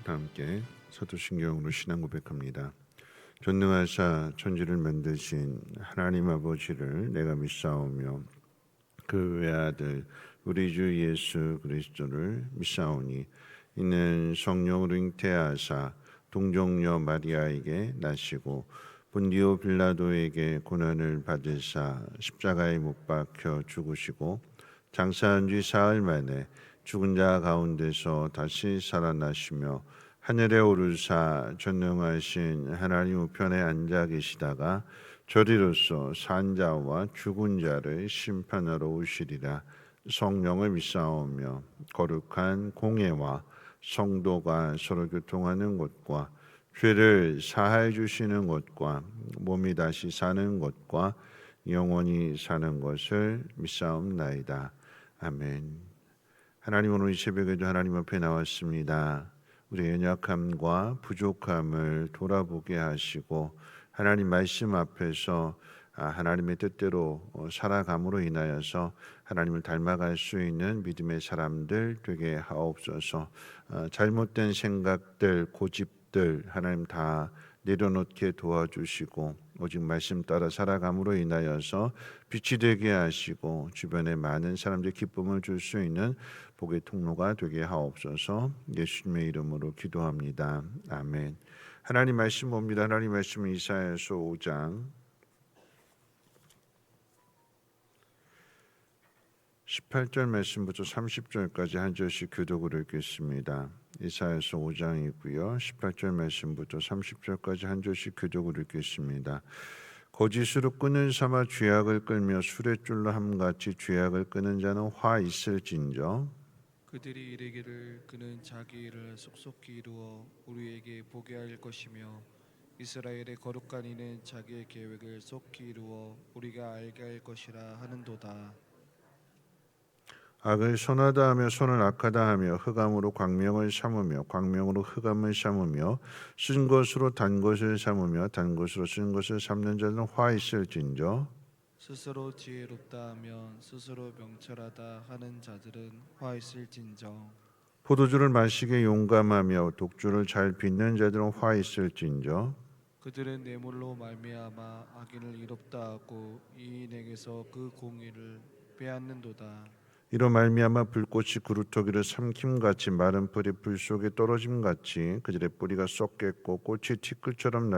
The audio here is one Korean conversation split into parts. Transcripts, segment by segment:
다 함께 사도신경으로 신앙 고백합니다. 전능하사 천지를 만드신 하나님 아버지를 내가 믿사오며 그 외아들 우리 주 예수 그리스도를 믿사오니 이는 성령으로 잉태하사 동정녀 마리아에게 나시고 본디오 빌라도에게 고난을 받으사 십자가에 못 박혀 죽으시고 장사한 뒤 사흘 만에 죽은 자 가운데서 다시 살아나시며 하늘에 오르사 전능하신 하나님 우편에 앉아 계시다가 저리로서 산 자와 죽은 자를 심판하러 오시리라. 성령을 믿사오며 거룩한 공예와 성도가 서로 교통하는 것과 죄를 사하여 주시는 것과 몸이 다시 사는 것과 영원히 사는 것을 믿사옵나이다. 아멘. 하나님, 오늘 이 새벽에도 하나님 앞에 나왔습니다. 우리의 연약함과 부족함을 돌아보게 하시고 하나님 말씀 앞에서 하나님의 뜻대로 살아감으로 인하여서 하나님을 닮아갈 수 있는 믿음의 사람들 되게 하옵소서. 잘못된 생각들, 고집들 하나님 다 내려놓게 도와주시고 오직 말씀 따라 살아감으로 인하여서 빛이 되게 하시고 주변에 많은 사람들의 기쁨을 줄 수 있는 복의 통로가 되게 하옵소서. 예수님의 이름으로 기도합니다. 아멘. 하나님 말씀 봅니다. 하나님 말씀은 이사야서 5장 18절 말씀부터 30절까지 한 절씩 교독을 읽겠습니다. 이사야서 5장이고요. 18절 말씀부터 30절까지 한 절씩 교독을 읽겠습니다. 거짓으로 끈을 삼아 죄악을 끌며 수레줄로 함같이 죄악을 끄는 자는 화 있을진저. 그들이 이르기를 그는 자기 일을 속속히 이루어 우리에게 보게 할 것이며 이스라엘의 거룩한 이는 자기의 계획을 속히 이루어 우리가 알게 할 것이라 하는도다. 악을 선하다 하며 선을 악하다 하며 흑암으로 광명을 삼으며 광명으로 흑암을 삼으며 쓴 것으로 단 것을 삼으며 단 것으로 쓴 것을 삼는 자는 화 있을진저. 스스로 지혜롭다 하면 스스로 명철하다 하는 자들은 화 있을진저. 포도주를 마시게 용감하며 독주를 잘 빚는 자들은 화 있을진저. 그들은 뇌물로 말미암아 악인을 이롭다 하고 이인에게서 그 공의를 빼앗는도다. 이로 말미암아 불꽃이 그루터기를 삼킴같이 마른 풀이 불 속에 떨어짐같이 그들의 뿌리가 썩겠고 꽃이 티끌처럼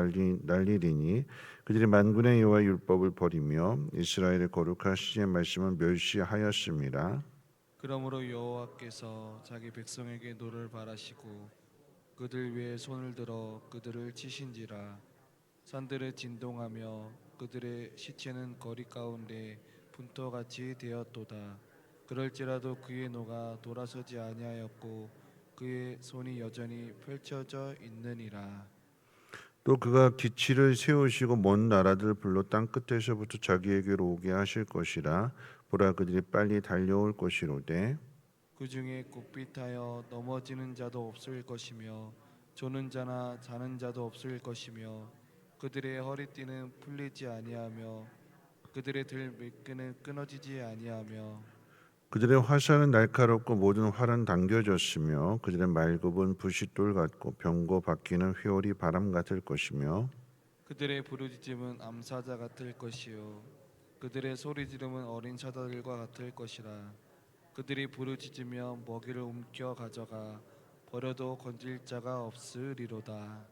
날리리니 그들이 만군의 여호와 율법을 버리며 이스라엘의 거룩하신 말씀을 멸시하였습니다. 그러므로 여호와께서 자기 백성에게 노를 바라시고 그들 위에 손을 들어 그들을 치신지라. 산들을 진동하며 그들의 시체는 거리 가운데 분토같이 되었도다. 그럴지라도 그의 노가 돌아서지 아니하였고 그의 손이 여전히 펼쳐져 있느니라. 또 그가 기치를 세우시고 먼 나라들을 불러 땅 끝에서부터 자기에게로 오게 하실 것이라. 보라, 그들이 빨리 달려올 것이로되 그 중에 굽빗하여 넘어지는 자도 없을 것이며 조는 자나 자는 자도 없을 것이며 그들의 허리띠는 풀리지 아니하며 그들의 들 밀끈은 끊어지지 아니하며 그들의 화살은 날카롭고 모든 활은 당겨졌으며 그들의 말굽은 부싯돌 같고 병고 바퀴는 회오리 바람 같을 것이며 그들의 부르짖음은 암사자 같을 것이요 그들의 소리 지름은 어린 사자들과 같을 것이라. 그들이 부르짖으며 먹이를 움켜 가져가 버려도 건질 자가 없으리로다.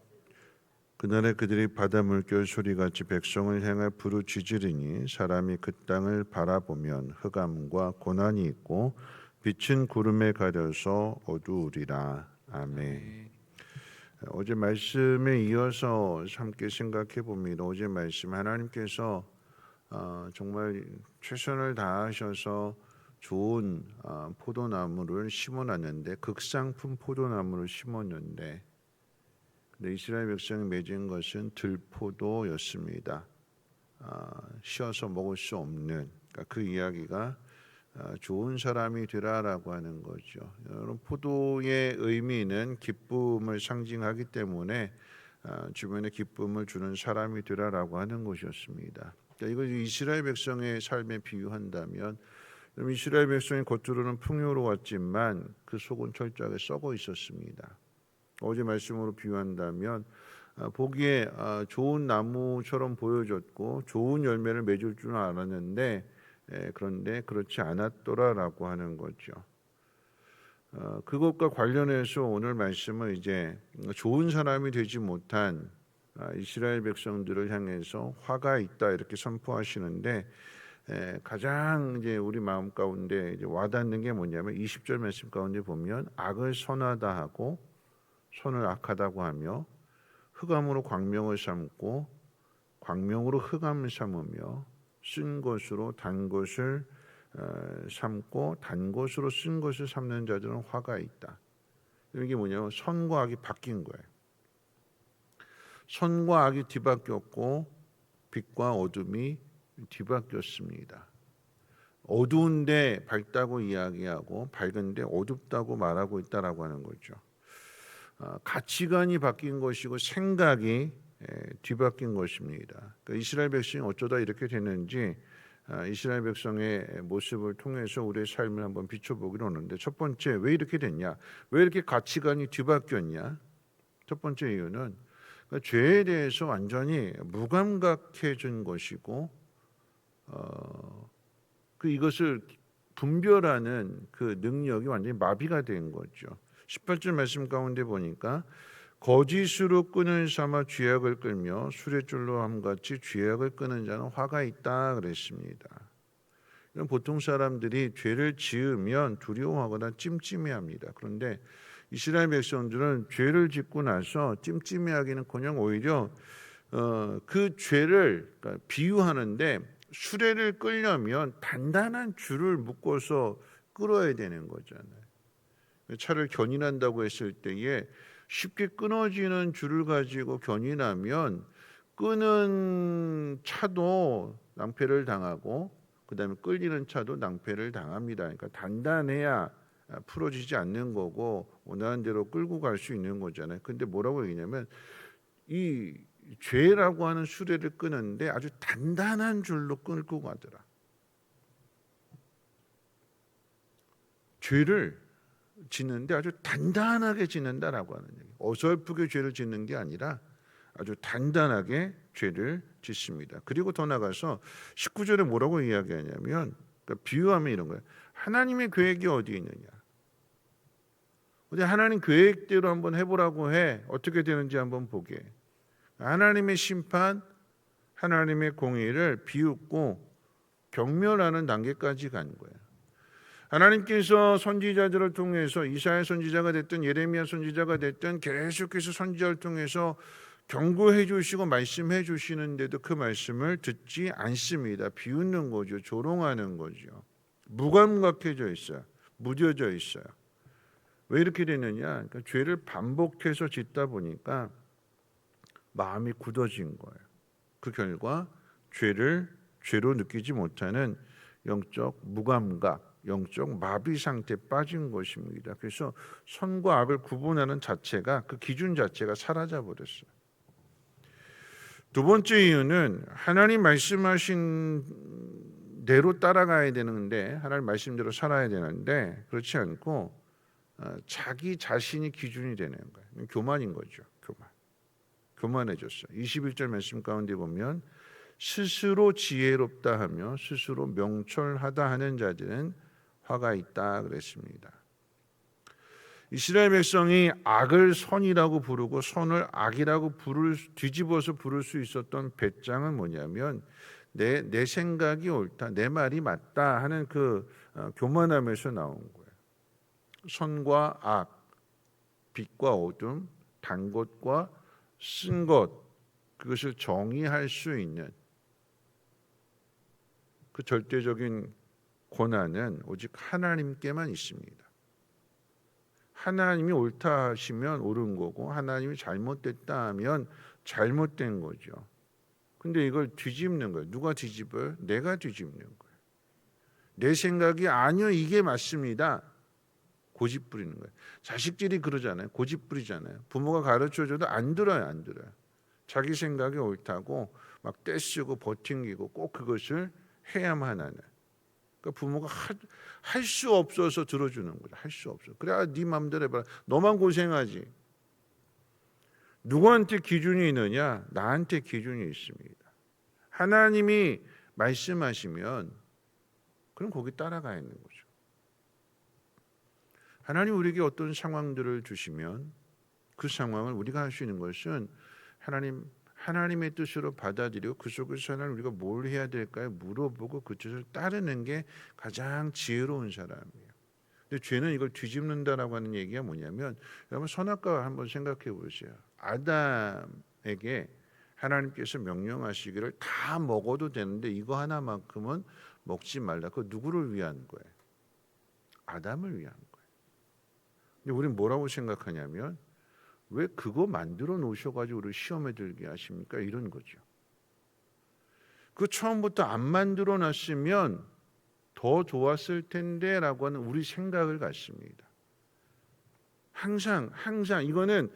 그날에 그들이 바다 물결 소리같이 백성을 향해 부르짖으리니 사람이 그 땅을 바라보면 흑암과 고난이 있고 빛은 구름에 가려서 어두우리라. 아멘. 아멘. 어제 말씀에 이어서 함께 생각해 봅니다. 어제 말씀 하나님께서 정말 최선을 다하셔서 좋은 포도나무를 심어놨는데 극상품 포도나무를 심었는데 근데 이스라엘 백성이 맺은 것은 들포도였습니다. 씌어서 먹을 수 없는 그러니까 그 이야기가 좋은 사람이 되라라고 하는 거죠. 여러분 포도의 의미는 기쁨을 상징하기 때문에 주변에 기쁨을 주는 사람이 되라라고 하는 것이었습니다. 그러니까 이걸 이스라엘 백성의 삶에 비유한다면 이스라엘 백성이 겉으로는 풍요로웠지만 그 속은 철저하게 썩어 있었습니다. 어제 말씀으로 비유한다면 보기에 좋은 나무처럼 보여졌고 좋은 열매를 맺을 줄 알았는데 그런데 그렇지 않았더라라고 하는 거죠. 그것과 관련해서 오늘 말씀은 이제 좋은 사람이 되지 못한 이스라엘 백성들을 향해서 화가 있다 이렇게 선포하시는데 가장 이제 우리 마음 가운데 이제 와닿는 게 뭐냐면 20절 말씀 가운데 보면 악을 선하다 하고 선을 악하다고 하며 흑암으로 광명을 삼고 광명으로 흑암을 삼으며 쓴 것으로 단 것을 삼고 단 것으로 쓴 것을 삼는 자들은 화가 있다. 이게 뭐냐면 선과 악이 바뀐 거예요. 선과 악이 뒤바뀌었고 빛과 어둠이 뒤바뀌었습니다. 어두운데 밝다고 이야기하고 밝은데 어둡다고 말하고 있다라고 하는 거죠. 가치관이 바뀐 것이고 생각이 뒤바뀐 것입니다. 그러니까 이스라엘 백성이 어쩌다 이렇게 됐는지 이스라엘 백성의 모습을 통해서 우리의 삶을 한번 비춰보기로 하는데 첫 번째 왜 이렇게 됐냐? 왜 이렇게 가치관이 뒤바뀌었냐? 첫 번째 이유는 그러니까 죄에 대해서 완전히 무감각해진 것이고 이것을 분별하는 그 능력이 완전히 마비가 된 거죠. 18절 말씀 가운데 보니까 거짓으로 끈을 삼아 죄악을 끌며 수레줄로 함같이 죄악을 끄는 자는 화가 있다 그랬습니다. 보통 사람들이 죄를 지으면 두려워하거나 찜찜해합니다. 그런데 이스라엘 백성들은 죄를 짓고 나서 찜찜해하기는커녕 오히려 그 죄를 그러니까 비유하는데 수레를 끌려면 단단한 줄을 묶어서 끌어야 되는 거잖아요. 차를 견인한다고 했을 때에 쉽게 끊어지는 줄을 가지고 견인하면 끄는 차도 낭패를 당하고 그다음에 끌리는 차도 낭패를 당합니다. 그러니까 단단해야 풀어지지 않는 거고 원하는 대로 끌고 갈 수 있는 거잖아요. 근데 뭐라고 얘기냐면 이 죄라고 하는 수레를 끄는데 아주 단단한 줄로 끌고 가더라. 죄를 짓는데 아주 단단하게 짓는다라고 하는 얘기. 어설프게 죄를 짓는 게 아니라 아주 단단하게 죄를 짓습니다. 그리고 더 나가서 19절에 뭐라고 이야기하냐면 그러니까 비유하면 이런 거예요. 하나님의 계획이 어디 있느냐? 어디 하나님 계획대로 한번 해보라고 해. 어떻게 되는지 한번 보게. 하나님의 심판, 하나님의 공의를 비웃고 경멸하는 단계까지 간 거예요. 하나님께서 선지자들을 통해서 이사야 선지자가 됐든 예레미야 선지자가 됐든 계속해서 선지자를 통해서 경고해 주시고 말씀해 주시는데도 그 말씀을 듣지 않습니다. 비웃는 거죠. 조롱하는 거죠. 무감각해져 있어요. 무뎌져 있어요. 왜 이렇게 되느냐? 그러니까 죄를 반복해서 짓다 보니까 마음이 굳어진 거예요. 그 결과 죄를 죄로 느끼지 못하는 영적 무감각, 영적 마비 상태에 빠진 것입니다. 그래서 선과 악을 구분하는 자체가 그 기준 자체가 사라져 버렸어요. 두 번째 이유는 하나님 말씀하신 대로 따라가야 되는데 하나님 말씀대로 살아야 되는데 그렇지 않고 자기 자신이 기준이 되는 거예요. 교만인 거죠. 교만해졌어요. 21절 말씀 가운데 보면 스스로 지혜롭다 하며 스스로 명철하다 하는 자들은 화가 있다 그랬습니다. 이스라엘 백성이 악을 선이라고 부르고 선을 악이라고 뒤집어서 부를 수 있었던 배짱은 뭐냐면 내 생각이 옳다, 내 말이 맞다 하는 그 교만함에서 나온 거예요. 선과 악, 빛과 어둠, 단 것과 쓴 것, 그것을 정의할 수 있는 그 절대적인 권한은 오직 하나님께만 있습니다. 하나님이 옳다 하시면 옳은 거고 하나님이 잘못됐다 하면 잘못된 거죠. 근데 이걸 뒤집는 거예요. 누가 뒤집어요? 내가 뒤집는 거예요. 내 생각이 아니요 이게 맞습니다. 고집 부리는 거예요. 자식들이 그러잖아요. 고집 부리잖아요. 부모가 가르쳐줘도 안 들어요. 자기 생각이 옳다고 막 떼쓰고 버팅기고 꼭 그것을 해야만 하는. 그러니까 부모가 할 수 없어서 들어주는 거죠. 할 수 없어. 그래 네 마음대로 해봐라. 너만 고생하지. 누구한테 기준이 있느냐? 나한테 기준이 있습니다. 하나님이 말씀하시면 그럼 거기 따라가야 하는 거죠. 하나님 우리에게 어떤 상황들을 주시면 그 상황을 우리가 할 수 있는 것은 하나님의 뜻으로 받아들이고 그 속에서 하나님 우리가 뭘 해야 될까요? 물어보고 그 뜻을 따르는 게 가장 지혜로운 사람이에요. 근데 죄는 이걸 뒤집는다라고 하는 얘기가 뭐냐면, 여러분 선악과 한번 생각해 보세요. 아담에게 하나님께서 명령하시기를 다 먹어도 되는데 이거 하나만큼은 먹지 말라. 그거 누구를 위한 거예요? 아담을 위한 거예요. 근데 우리는 뭐라고 생각하냐면, 왜 그거 만들어 놓으셔가지고 우리 시험에 들게 하십니까? 이런 거죠. 그 처음부터 안 만들어 놨으면 더 좋았을 텐데라고 하는 우리 생각을 갖습니다. 항상 이거는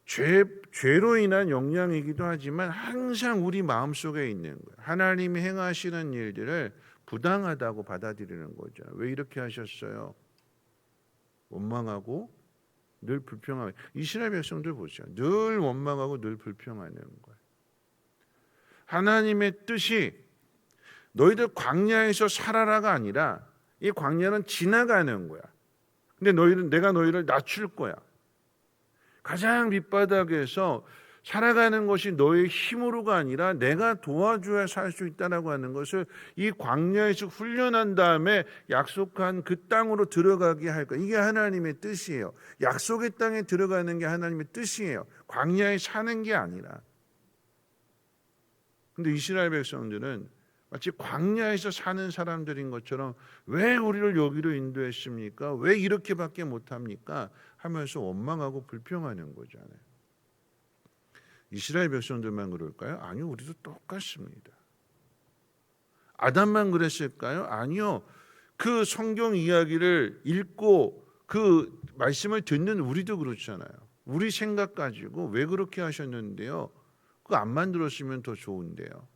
죄로 인한 영향이기도 하지만 항상 우리 마음속에 있는 거예요. 하나님이 행하시는 일들을 부당하다고 받아들이는 거죠. 왜 이렇게 하셨어요? 원망하고 늘 불평하고. 이스라엘 백성들 보세요. 늘 원망하고 늘 불평하는 거예요. 하나님의 뜻이 너희들 광야에서 살아라가 아니라 이 광야는 지나가는 거야. 근데 내가 너희를 낮출 거야. 가장 밑바닥에서 살아가는 것이 너의 힘으로가 아니라 내가 도와줘야 살 수 있다라고 하는 것을 이 광야에서 훈련한 다음에 약속한 그 땅으로 들어가게 할 거야. 이게 하나님의 뜻이에요. 약속의 땅에 들어가는 게 하나님의 뜻이에요. 광야에 사는 게 아니라. 근데 이스라엘 백성들은 마치 광야에서 사는 사람들인 것처럼 왜 우리를 여기로 인도했습니까? 왜 이렇게밖에 못합니까? 하면서 원망하고 불평하는 거잖아요. 이스라엘 백성들만 그럴까요? 아니요, 우리도 똑같습니다. 아담만 그랬을까요? 아니요. 그 성경 이야기를 읽고 그 말씀을 듣는 우리도 그렇잖아요. 우리 생각 가지고 왜 그렇게 하셨는데요? 그거 안 만들었으면 더 좋은데요.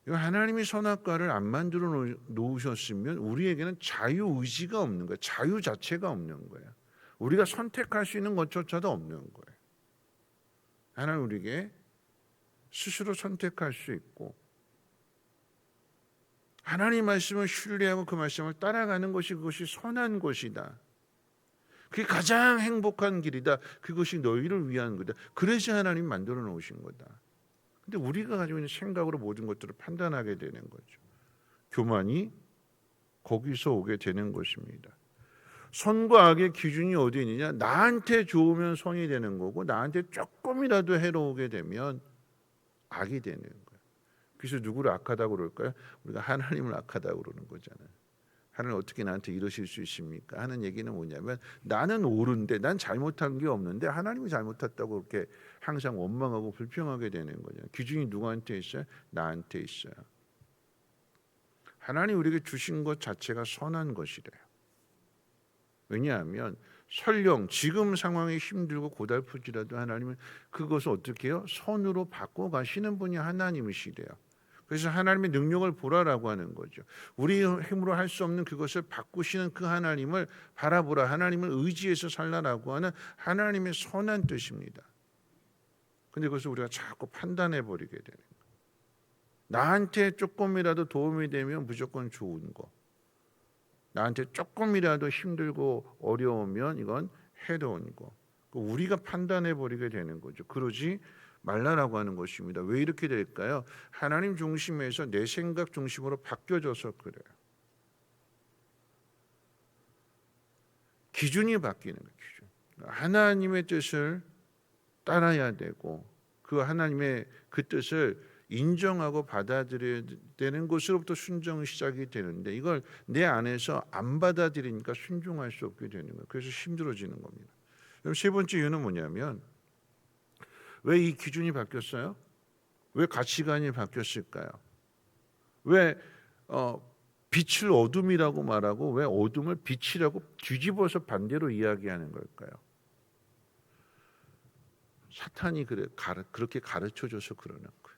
하나님이 선악과를 안 만들어 놓으셨으면 우리에게는 자유의지가 없는 거예요. 자유 자체가 없는 거예요. 우리가 선택할 수 있는 것조차도 없는 거예요. 하나님 우리에게 스스로 선택할 수 있고 하나님 말씀을 신뢰하고 그 말씀을 따라가는 것이 그것이 선한 것이다. 그게 가장 행복한 길이다. 그것이 너희를 위한 거다. 그래서 하나님 만들어 놓으신 거다. 근데 우리가 가지고 있는 생각으로 모든 것들을 판단하게 되는 거죠. 교만이 거기서 오게 되는 것입니다. 선과 악의 기준이 어디 있느냐? 나한테 좋으면 선이 되는 거고 나한테 조금이라도 해로우게 되면 악이 되는 거예요. 그래서 누구를 악하다고 그럴까요? 우리가 하나님을 악하다고 그러는 거잖아요. 하나님 어떻게 나한테 이러실 수 있습니까? 하는 얘기는 뭐냐면 나는 옳은데 난 잘못한 게 없는데 하나님이 잘못했다고 그렇게 항상 원망하고 불평하게 되는 거죠. 기준이 누구한테 있어요? 나한테 있어요. 하나님 우리에게 주신 것 자체가 선한 것이래요. 왜냐하면 설령 지금 상황이 힘들고 고달프지라도 하나님은 그것을 어떻게 해요? 선으로 바꿔가시는 분이 하나님이시래요. 그래서 하나님의 능력을 보라라고 하는 거죠. 우리 힘으로 할 수 없는 그것을 바꾸시는 그 하나님을 바라보라. 하나님을 의지해서 살라라고 하는 하나님의 선한 뜻입니다. 근데 그것을 우리가 자꾸 판단해 버리게 되는 거예요. 나한테 조금이라도 도움이 되면 무조건 좋은 거. 나한테 조금이라도 힘들고 어려우면 이건 해로운 거. 우리가 판단해 버리게 되는 거죠. 그러지 말라라고 하는 것입니다. 왜 이렇게 될까요? 하나님 중심에서 내 생각 중심으로 바뀌어져서 그래요. 기준이 바뀌는 거예요. 기준. 하나님의 뜻을 따라야 되고 그 하나님의 그 뜻을 인정하고 받아들여야 되는 것으로부터 순종이 시작이 되는데 이걸 내 안에서 안 받아들이니까 순종할 수 없게 되는 거예요. 그래서 힘들어지는 겁니다. 그럼 세 번째 이유는 뭐냐면 왜 이 기준이 바뀌었어요? 왜 가치관이 바뀌었을까요? 왜 빛을 어둠이라고 말하고 왜 어둠을 빛이라고 뒤집어서 반대로 이야기하는 걸까요? 사탄이 그렇게 가르쳐줘서 그러는 거예요.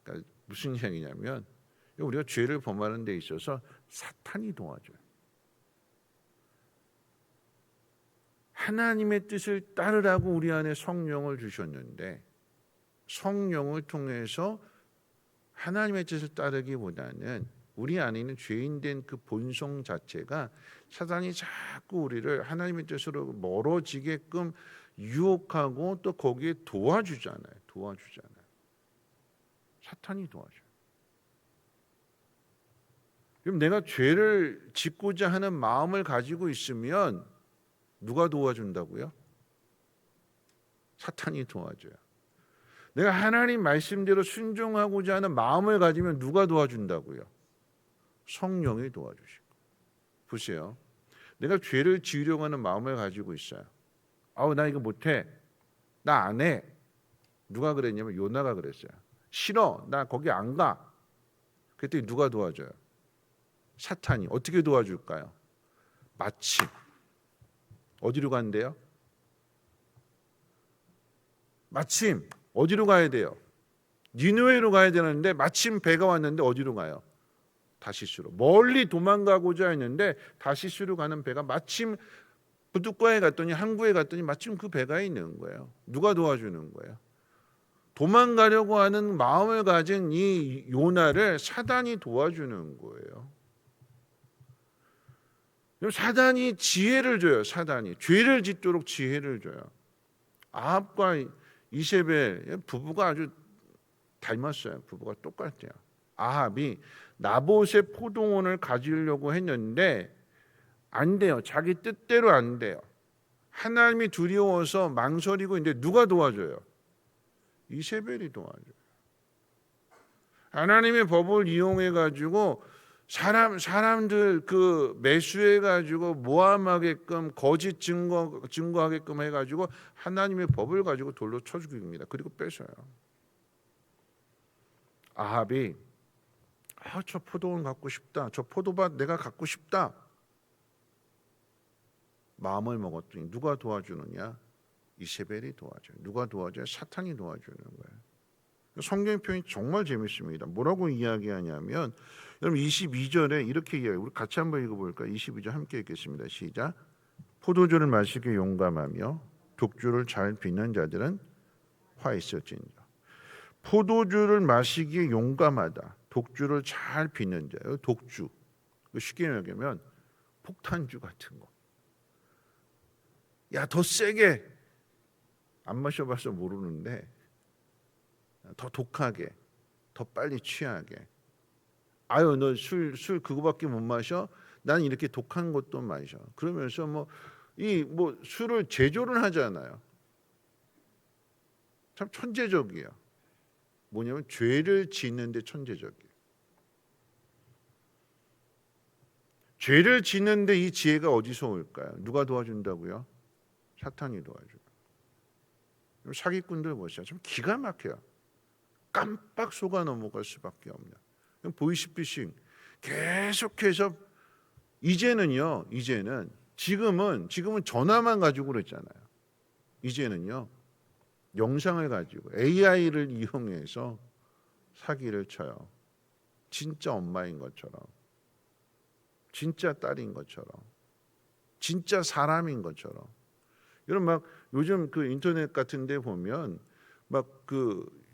그러니까 무슨 얘기냐면 우리가 죄를 범하는 데 있어서 사탄이 도와줘요. 하나님의 뜻을 따르라고 우리 안에 성령을 주셨는데 성령을 통해서 하나님의 뜻을 따르기보다는 우리 안에 있는 죄인된 그 본성 자체가 사단이 자꾸 우리를 하나님의 뜻으로 멀어지게끔 유혹하고 또 거기에 도와주잖아요. 사탄이 도와줘요. 그럼 내가 죄를 짓고자 하는 마음을 가지고 있으면 누가 도와준다고요? 사탄이 도와줘요. 내가 하나님 말씀대로 순종하고자 하는 마음을 가지면 누가 도와준다고요? 성령이 도와주시고. 보세요. 내가 죄를 지으려고 하는 마음을 가지고 있어요. 아우 나 이거 못해. 나 안 해. 누가 그랬냐면 요나가 그랬어요. 싫어. 나 거기 안 가. 그랬더니 누가 도와줘요? 사탄이. 어떻게 도와줄까요? 마침 어디로 간대요? 마침 어디로 가야 돼요? 니느웨로 가야 되는데 마침 배가 왔는데 어디로 가요? 다시스로. 멀리 도망가고자 했는데 다시스로 가는 배가 마침 부둣가에 갔더니 항구에 갔더니 마침 그 배가 있는 거예요. 누가 도와주는 거예요? 도망가려고 하는 마음을 가진 이 요나를 사단이 도와주는 거예요. 사단이 지혜를 줘요. 사단이 죄를 짓도록 지혜를 줘요. 아합과 이세벨 부부가 아주 닮았어요. 부부가 똑같아요. 아합이 나봇의 포도원을 가지려고 했는데 안 돼요. 자기 뜻대로 안 돼요. 하나님이 두려워서 망설이고 있는데 누가 도와줘요? 이세벨이 도와줘요. 하나님의 법을 이용해 가지고 사람들 그 매수해 가지고 모함하게끔 거짓 증거하게끔 해 가지고 하나님의 법을 가지고 돌로 쳐 죽입니다. 그리고 뺏어요. 아합이 저 포도원 갖고 싶다. 저 포도밭 내가 갖고 싶다. 마음을 먹었더니 누가 도와주느냐? 이세벨이 도와줘요. 누가 도와줘요? 사탄이 도와주는 거예요. 성경 표현이 정말 재밌습니다. 뭐라고 이야기하냐면 여러분 22절에 이렇게 이야기해요. 우리 같이 한번 읽어볼까요? 22절 함께 읽겠습니다. 시작. 포도주를 마시기에 용감하며 독주를 잘 빚는 자들은 화 있을지니라. 포도주를 마시기에 용감하다. 독주를 잘 빚는 자예요. 독주. 쉽게 얘기하면 폭탄주 같은 거. 야, 더 세게. 안 마셔봐서 모르는데 더 독하게, 더 빨리 취하게. 아유, 너 술 그거밖에 못 마셔? 난 이렇게 독한 것도 마셔. 그러면서 술을 제조를 하잖아요. 참 천재적이에요. 뭐냐면 죄를 짓는데 천재적이에요. 죄를 짓는데 이 지혜가 어디서 올까요? 누가 도와준다고요? 사탄이 도와줘요. 사기꾼들 보세요. 참 기가 막혀요. 깜빡 속아 넘어갈 수밖에 없는. 보이스피싱 계속해서 이제는 지금은 전화만 가지고 그랬잖아요. 이제는요 영상을 가지고 AI를 이용해서 사기를 쳐요. 진짜 엄마인 것처럼, 진짜 딸인 것처럼, 진짜 사람인 것처럼. 여러분 요즘 그 인터넷 같은 데 보면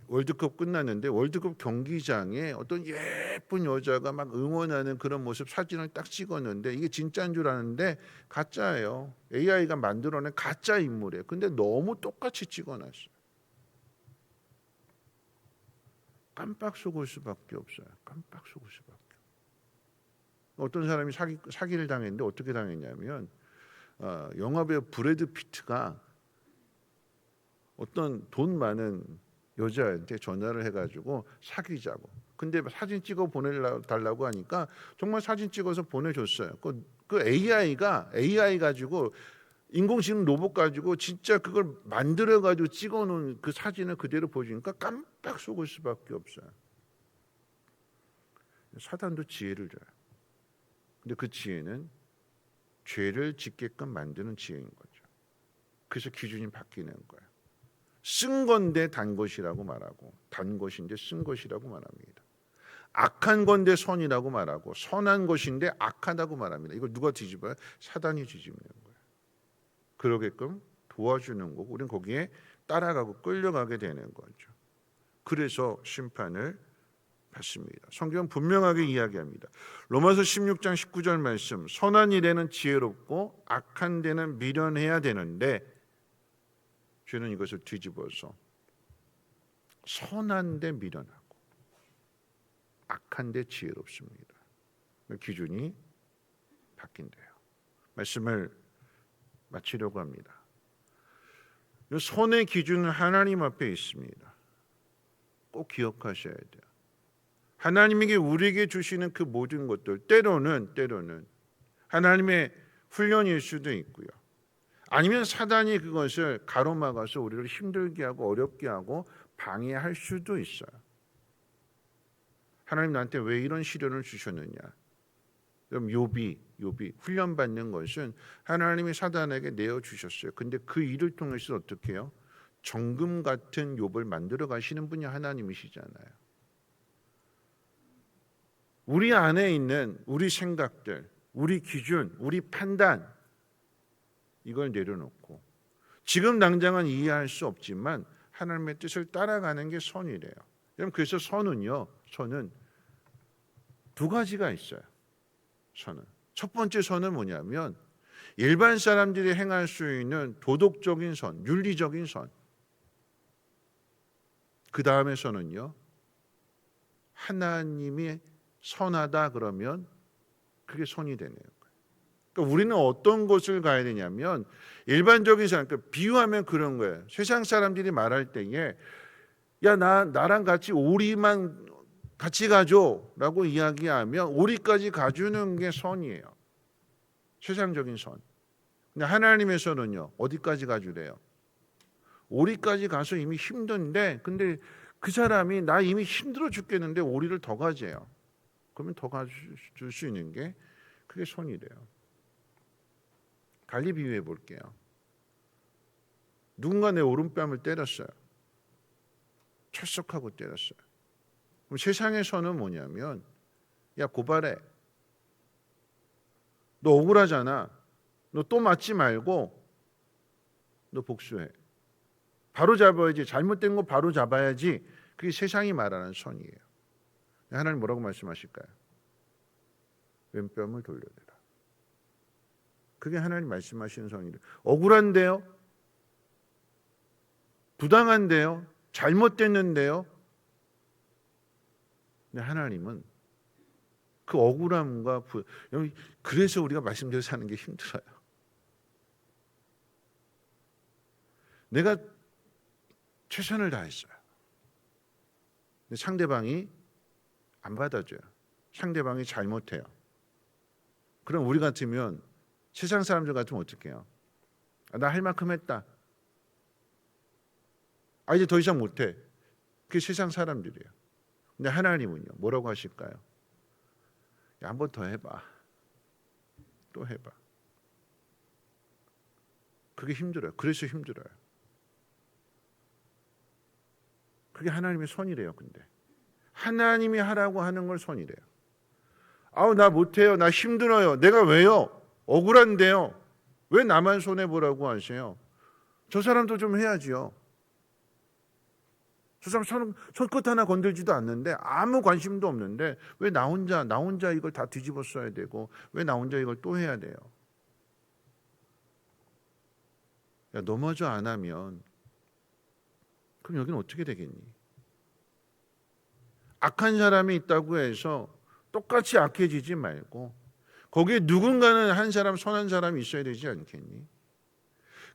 월드컵 끝났는데 월드컵 경기장에 어떤 예쁜 여자가 막 응원하는 그런 모습 사진을 딱 찍었는데 이게 진짜인 줄 아는데 가짜예요. AI가 만들어낸 가짜 인물이에요. 근데 너무 똑같이 찍어놨어요. 깜빡 속을 수밖에 없어요. 깜빡 속을 수밖에. 어떤 사람이 사기를 당했는데 어떻게 당했냐면 영화배우 브래드 피트가 어떤 돈 많은 여자한테 전화를 해가지고 사귀자고. 근데 사진 찍어 보내달라고 하니까 정말 사진 찍어서 보내줬어요. 그 AI 가지고 인공지능 로봇 가지고 진짜 그걸 만들어 가지고 찍어놓은 그 사진을 그대로 보여주니까 깜빡 속을 수밖에 없어요. 사단도 지혜를 줘요. 근데 그 지혜는 죄를 짓게끔 만드는 지혜인 거죠. 그래서 기준이 바뀌는 거예요. 쓴 건데 단 것이라고 말하고 단 것인데 쓴 것이라고 말합니다. 악한 건데 선이라고 말하고 선한 것인데 악하다고 말합니다. 이걸 누가 뒤집어요? 사단이 뒤집는 거예요. 그러게끔 도와주는 거고 우리는 거기에 따라가고 끌려가게 되는 거죠. 그래서 심판을 받습니다. 성경은 분명하게 이야기합니다. 로마서 16장 19절 말씀, 선한 일에는 지혜롭고 악한 데는 미련해야 되는데 죄는 이것을 뒤집어서 선한 데 미련하고 악한 데 지혜롭습니다. 기준이 바뀐대요. 말씀을 마치려고 합니다. 선의 기준은 하나님 앞에 있습니다. 꼭 기억하셔야 돼요. 하나님에게 우리에게 주시는 그 모든 것들 때로는 하나님의 훈련일 수도 있고요. 아니면 사단이 그것을 가로막아서 우리를 힘들게 하고 어렵게 하고 방해할 수도 있어요. 하나님 나한테 왜 이런 시련을 주셨느냐? 그럼 욥이 훈련받는 것은 하나님이 사단에게 내어주셨어요. 근데 그 일을 통해서 어떻게 해요? 정금 같은 욥을 만들어 가시는 분이 하나님이시잖아요. 우리 안에 있는 우리 생각들, 우리 기준, 우리 판단 이걸 내려놓고 지금 당장은 이해할 수 없지만 하나님의 뜻을 따라가는 게 선이래요. 그래서 선은 두 가지가 있어요. 선은 첫 번째 선은 뭐냐면 일반 사람들이 행할 수 있는 도덕적인 선, 윤리적인 선. 그 다음에 선은요, 하나님이 선하다 그러면 그게 선이 되네요. 그러니까 우리는 어떤 것을 가야 되냐면 일반적인 사람, 그러니까 비유하면 그런 거예요. 세상 사람들이 말할 때에 야 나랑 같이 오리만 같이 가줘라고 이야기하면 오리까지 가주는 게 선이에요. 세상적인 선. 근데 하나님의 선은요, 어디까지 가주래요? 오리까지 가서 이미 힘든데 근데 그 사람이 나 이미 힘들어 죽겠는데 오리를 더 가재요. 그러면 더 가줄 수 있는 게 그게 선이래요. 달리 비유해 볼게요. 누군가 내 오른뺨을 때렸어요. 철석하고 때렸어요. 그럼 세상의 선은 뭐냐면 야 고발해. 너 억울하잖아. 너 또 맞지 말고 너 복수해. 바로 잡아야지. 잘못된 거 바로 잡아야지. 그게 세상이 말하는 선이에요. 하나님 뭐라고 말씀하실까요? 왼뺨을 돌려대라. 그게 하나님 말씀하시는 선이래요. 억울한데요? 부당한데요? 잘못됐는데요? 근데 하나님은 그 억울함과 그래서 우리가 말씀대로 사는 게 힘들어요. 내가 최선을 다했어요. 근데 상대방이 안 받아줘요. 상대방이 잘못해요. 그럼 우리 같으면 세상 사람들 같으면 어떻게 해요? 나 할 만큼 했다. 이제 더 이상 못해. 그게 세상 사람들이에요. 근데 하나님은요, 뭐라고 하실까요? 한 번 더 해봐. 또 해봐. 그게 힘들어요. 그래서 힘들어요. 그게 하나님의 선이래요. 근데 하나님이 하라고 하는 걸 선이래요. 나 못해요. 나 힘들어요. 내가 왜요? 억울한데요. 왜 나만 손해보라고 하세요? 저 사람도 좀 해야지요. 저 사람 손끝 하나 건들지도 않는데 아무 관심도 없는데 왜 나 혼자 이걸 다 뒤집어 써야 되고 왜 나 혼자 이걸 또 해야 돼요? 야, 너 마저 안 하면 그럼 여기는 어떻게 되겠니? 악한 사람이 있다고 해서 똑같이 악해지지 말고 거기에 누군가는 한 사람 선한 사람이 있어야 되지 않겠니?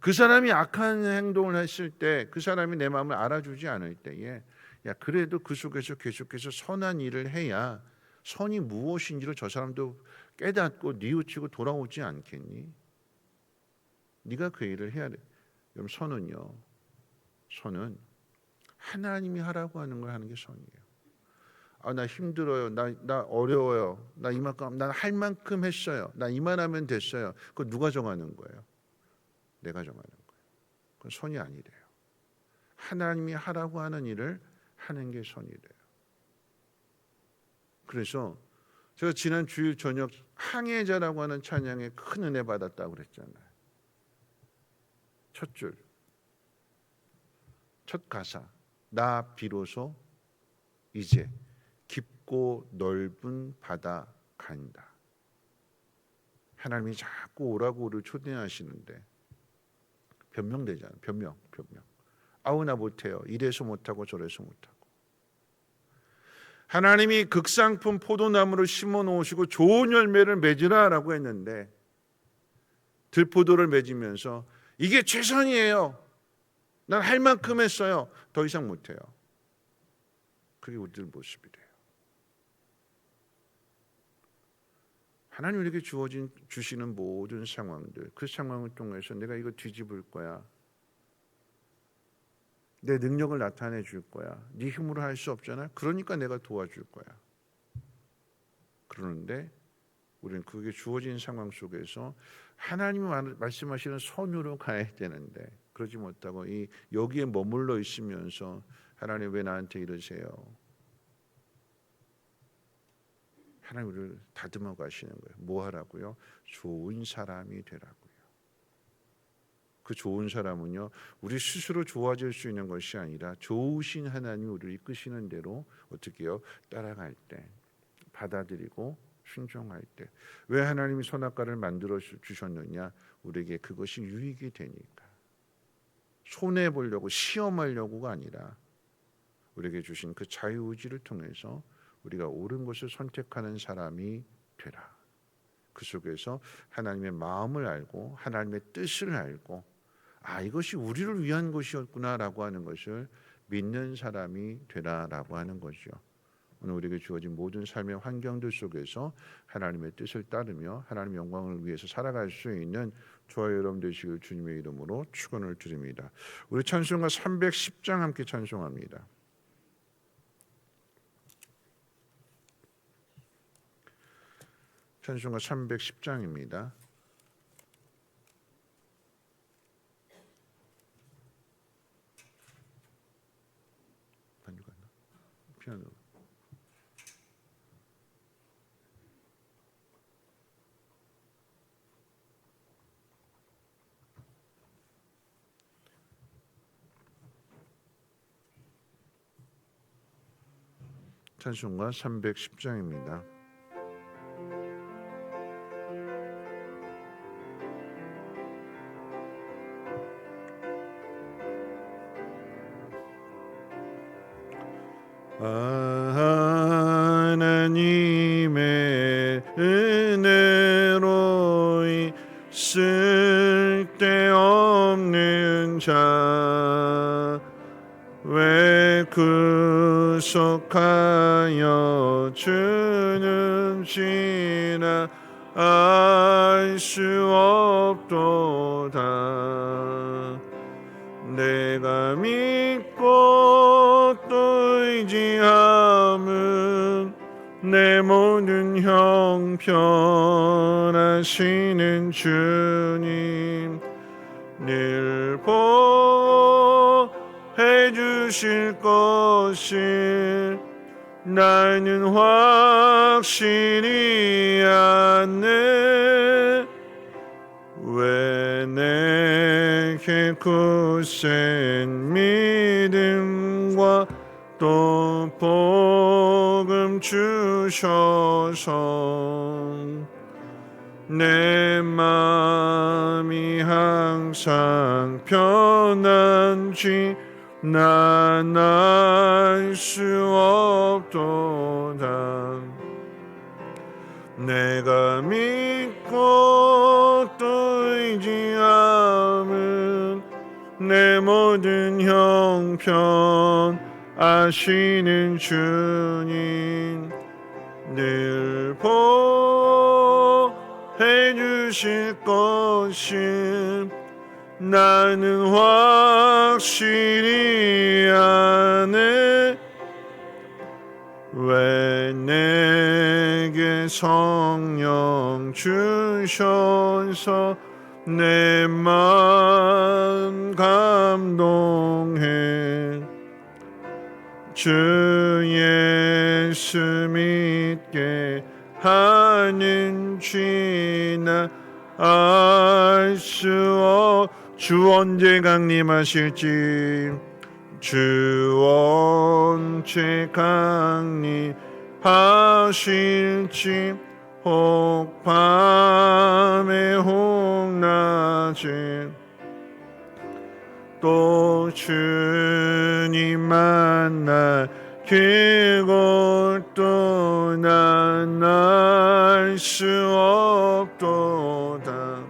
그 사람이 악한 행동을 했을 때 그 사람이 내 마음을 알아주지 않을 때에 야 그래도 그 속에서 계속해서 선한 일을 해야 선이 무엇인지를 저 사람도 깨닫고 뉘우치고 돌아오지 않겠니? 네가 그 일을 해야 돼. 그럼 선은 하나님이 하라고 하는 걸 하는 게 선이에요. 나 힘들어요. 나 어려워요. 나 이만큼 난 할 만큼 했어요. 나 이만하면 됐어요. 그거 누가 정하는 거예요? 내가 정하는 거예요. 그건 선이 아니래요. 하나님이 하라고 하는 일을 하는 게 선이래요. 그래서 제가 지난 주일 저녁 항해자라고 하는 찬양에 큰 은혜 받았다고 그랬잖아요. 첫 줄, 첫 가사. 나 비로소 이제 깊고 넓은 바다 간다. 하나님이 자꾸 오라고 우리를 초대하시는데 변명되잖아요. 변명. 아우 나 못해요. 이래서 못하고 저래서 못하고. 하나님이 극상품 포도나무를 심어 놓으시고 좋은 열매를 맺으라라고 했는데 들포도를 맺으면서 이게 최선이에요. 난 할 만큼 했어요. 더 이상 못해요. 그게 우리들 모습이래요. 하나님 우리에게 주시는 모든 상황들, 그 상황을 통해서 내가 이거 뒤집을 거야. 내 능력을 나타내 줄 거야. 네 힘으로 할 수 없잖아. 그러니까 내가 도와줄 거야. 그러는데 우리는 그게 주어진 상황 속에서 하나님이 말씀하시는 선으로 가야 되는데 그러지 못하고 여기에 머물러 있으면서 하나님 왜 나한테 이러세요? 하나님 우리를 다듬어 가시는 거예요. 뭐 하라고요? 좋은 사람이 되라고요. 그 좋은 사람은요, 우리 스스로 좋아질 수 있는 것이 아니라 좋으신 하나님이 우리를 이끄시는 대로 어떻게 해요? 따라갈 때, 받아들이고 순종할 때. 왜 하나님이 선악과를 만들어 주셨느냐? 우리에게 그것이 유익이 되니까. 손해 보려고 시험하려고가 아니라 우리에게 주신 그 자유의지를 통해서 우리가 옳은 것을 선택하는 사람이 되라. 그 속에서 하나님의 마음을 알고 하나님의 뜻을 알고 이것이 우리를 위한 것이었구나라고 하는 것을 믿는 사람이 되라라고 하는 거죠. 오늘 우리에게 주어진 모든 삶의 환경들 속에서 하나님의 뜻을 따르며 하나님의 영광을 위해서 살아갈 수 있는 저와 여러분 되시길 주님의 이름으로 축원을 드립니다. 우리 찬송가 310장 함께 찬송합니다. 찬송가 310장입니다. 피아노. 찬송가 310장입니다. 하나님의 은혜로 쓸데없는 자 왜 구속하여 주는 지나 알 수 없도다. 내가 믿고 또 의지함은 내 모든 형편하시는 주님 늘 보호해 주실 것을 나는 확실히 아네. 왜 내게 굳센 믿음과 또 복음 주셔서 내 마음이 항상 편한지 난 알 수 없도다. 내가 믿고 또 의지함은 내 모든 형편 아시는 주님 늘 보호해 주실 것을 나는 확실히 아네. 왜 내게 성령 주셔서 내 마음 감동해 주 예수 믿게 하는 지나 알 수 주 언제 강림하실지 주 언제 강림하실지 혹 밤에 혹 낮에 또 주님 만나 그곳도 난 알 수 없도다.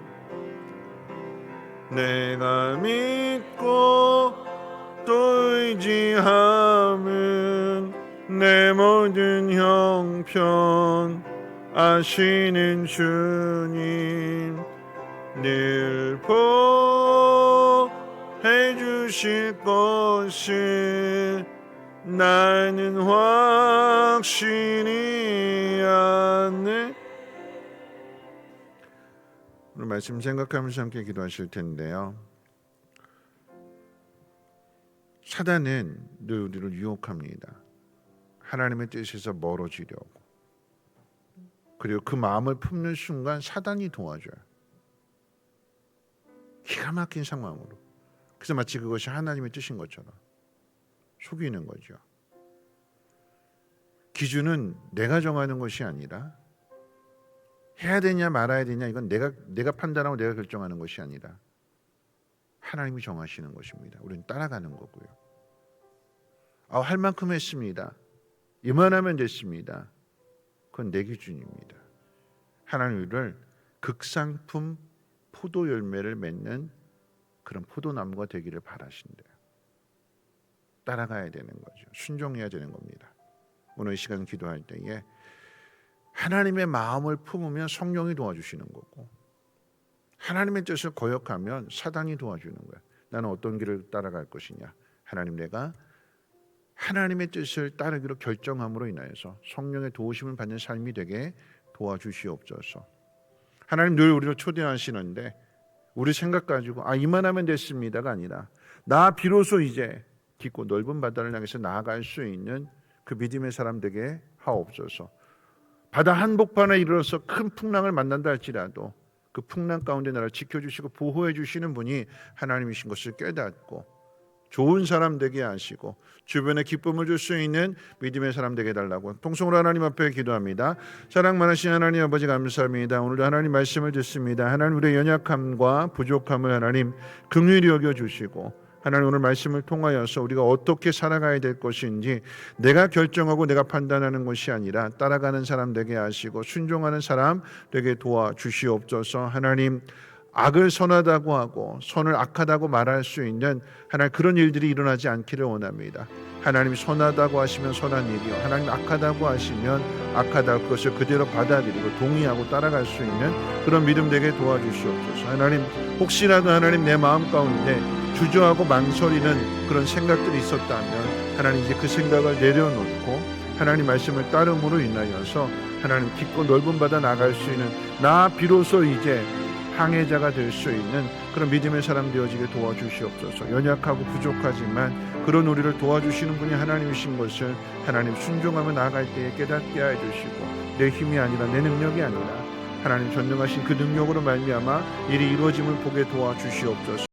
내가 믿고 또 의지함은 내 모든 형편 아시는 주님 늘 보해 주실 것을 나는 확신이 않네. 오늘 말씀 생각하면서 함께 기도하실 텐데요. 사단은 늘 우리를 유혹합니다. 하나님의 뜻에서 멀어지려고. 그리고 그 마음을 품는 순간 사단이 도와줘요. 기가 막힌 상황으로. 그래서 마치 그것이 하나님의 뜻인 것처럼 속이는 거죠. 기준은 내가 정하는 것이 아니라 해야 되냐 말아야 되냐 이건 내가 판단하고 내가 결정하는 것이 아니라 하나님이 정하시는 것입니다. 우리는 따라가는 거고요. 할 만큼 했습니다. 이만하면 됐습니다. 그건 내 기준입니다. 하나님 우리를 극상품 포도 열매를 맺는 그런 포도나무가 되기를 바라신대요. 따라가야 되는 거죠. 순종해야 되는 겁니다. 오늘 이 시간 기도할 때에 하나님의 마음을 품으면 성령이 도와주시는 거고 하나님의 뜻을 거역하면 사단이 도와주는 거야. 나는 어떤 길을 따라갈 것이냐. 하나님 내가 하나님의 뜻을 따르기로 결정함으로 인하여서 성령의 도우심을 받는 삶이 되게 도와주시옵소서. 하나님 늘 우리를 초대하시는데 우리 생각 가지고 이만하면 됐습니다가 아니라 나 비로소 이제 깊고 넓은 바다를 향해서 나아갈 수 있는 그 믿음의 사람 되게 하옵소서. 바다 한복판에 이르러서 큰 풍랑을 만난다 할지라도 그 풍랑 가운데 나를 지켜주시고 보호해 주시는 분이 하나님이신 것을 깨닫고 좋은 사람 되게 하시고 주변에 기쁨을 줄 수 있는 믿음의 사람 되게 해달라고 통성으로 하나님 앞에 기도합니다. 사랑 많으신 하나님 아버지 감사합니다. 오늘도 하나님 말씀을 듣습니다. 하나님 우리의 연약함과 부족함을 하나님 긍휼히 여겨주시고 하나님 오늘 말씀을 통하여서 우리가 어떻게 살아가야 될 것인지 내가 결정하고 내가 판단하는 것이 아니라 따라가는 사람 되게 하시고 순종하는 사람 되게 도와주시옵소서. 하나님 악을 선하다고 하고 선을 악하다고 말할 수 있는 하나님 그런 일들이 일어나지 않기를 원합니다. 하나님이 선하다고 하시면 선한 일이요 하나님 악하다고 하시면 악하다고 그것을 그대로 받아들이고 동의하고 따라갈 수 있는 그런 믿음 되게 도와주시옵소서. 하나님 혹시라도 하나님 내 마음 가운데 주저하고 망설이는 그런 생각들이 있었다면 하나님 이제 그 생각을 내려놓고 하나님 말씀을 따름으로 인하여서 하나님 깊고 넓은 바다 나갈 수 있는 나 비로소 이제 항해자가 될 수 있는 그런 믿음의 사람 되어지게 도와주시옵소서. 연약하고 부족하지만 그런 우리를 도와주시는 분이 하나님이신 것을 하나님 순종하며 나아갈 때에 깨닫게 해주시고 내 힘이 아니라 내 능력이 아니라 하나님 전능하신 그 능력으로 말미암아 일이 이루어짐을 보게 도와주시옵소서.